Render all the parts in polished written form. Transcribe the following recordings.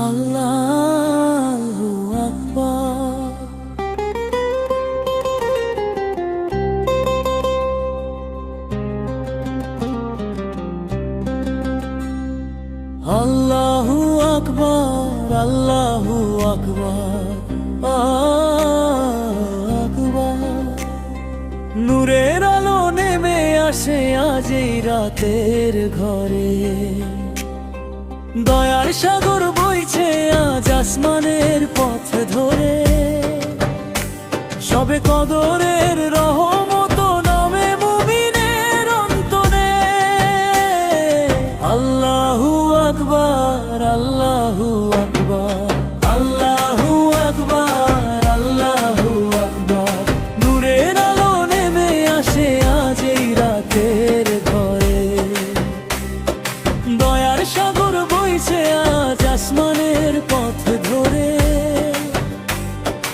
আল্লাহু আকবার। আল্লাহু আকবার, আল্লাহু আকবার, আকবার। নূরের আলো নেমে আসে আজ এই রাতের ঘরে, দয়ার সাগর বইছে আজ আসমানের পথ ধরে। সবে কদরের রহমত নামে মুমিনের অন্তরে। আল্লাহু আকবার, আল্লাহু আকবার, আল্লাহু আকবার, আল্লাহু আকবার। নূরের আলো নেমে আসে আজ এই রাতের ঘরে, দয়ার সাগর বইছে আজ আসমানের পথ ধরে।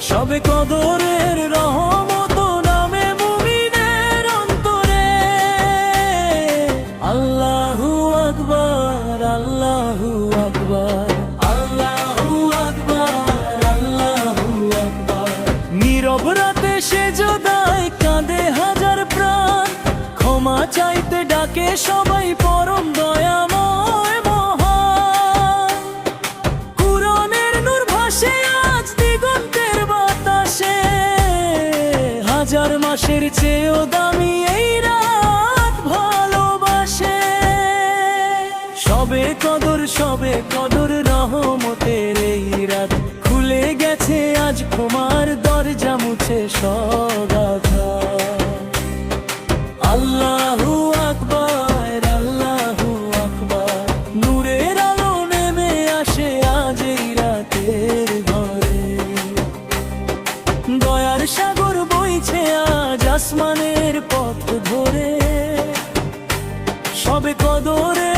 সবে কদরের রহমত নামে মুমিনের অন্তরে। আল্লাহু আকবার, আল্লাহু আকবার, আল্লাহু আকবার, আল্লাহু আকবার। নীরব রাতে সেজদায় কাঁদে হাজার প্রাণ, ক্ষমা চাইতে ডাকে সবাই পরম দয়াময় মহান। কুরআনের নূর ভাসে আজ দিগন্তের বাতাসে, হাজার মাসের চেয়েও দামি এই রাত ভালোবাসে। সবে কদর রহমতের এই রাত, খুলে গেছে আজ ক্ষমার দরজা, মুছে সব আঘাত। আল্লাহু আকবার, আল্লাহু আকবার। নূরের আলো নেমে আসে আজ এই রাতের ঘরে, দয়ার সাগর বইছে আজ আসমানের পথ ধরে। সবে কদরে